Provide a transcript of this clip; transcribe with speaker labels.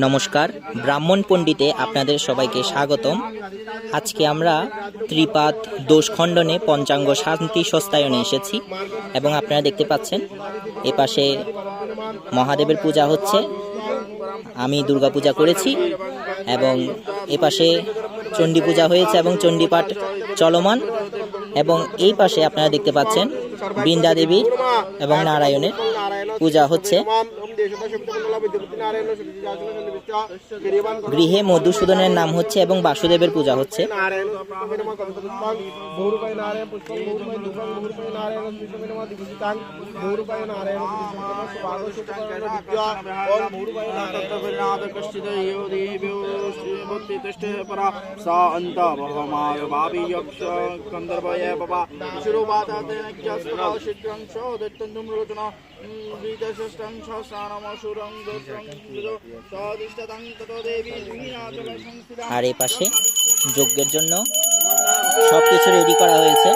Speaker 1: নমস্কার, ব্রাহ্মণ পণ্ডিতে আপনাদের সবাইকে স্বাগতম। আজকে আমরা ত্রিপাদ দোষ খণ্ডনে পঞ্চাঙ্গ শান্তি সস্তায়নে এসেছি এবং আপনারা দেখতে পাচ্ছেন এপাশে মহাদেবের পূজা হচ্ছে। আমি দুর্গা পূজা করেছি এবং এপাশে চণ্ডী পূজা হয়েছে এবং চণ্ডীপাঠ চলমান, এবং এই পাশে আপনারা দেখতে পাচ্ছেন বৃন্দা দেবীর এবং নারায়ণের পূজা হচ্ছে। গৃহে মধুসূদনের নাম হচ্ছে এবং বাসুদেবের পূজা হচ্ছে। আর এই পাশে যজ্ঞের জন্য সবকিছু রেডি করা হয়েছে।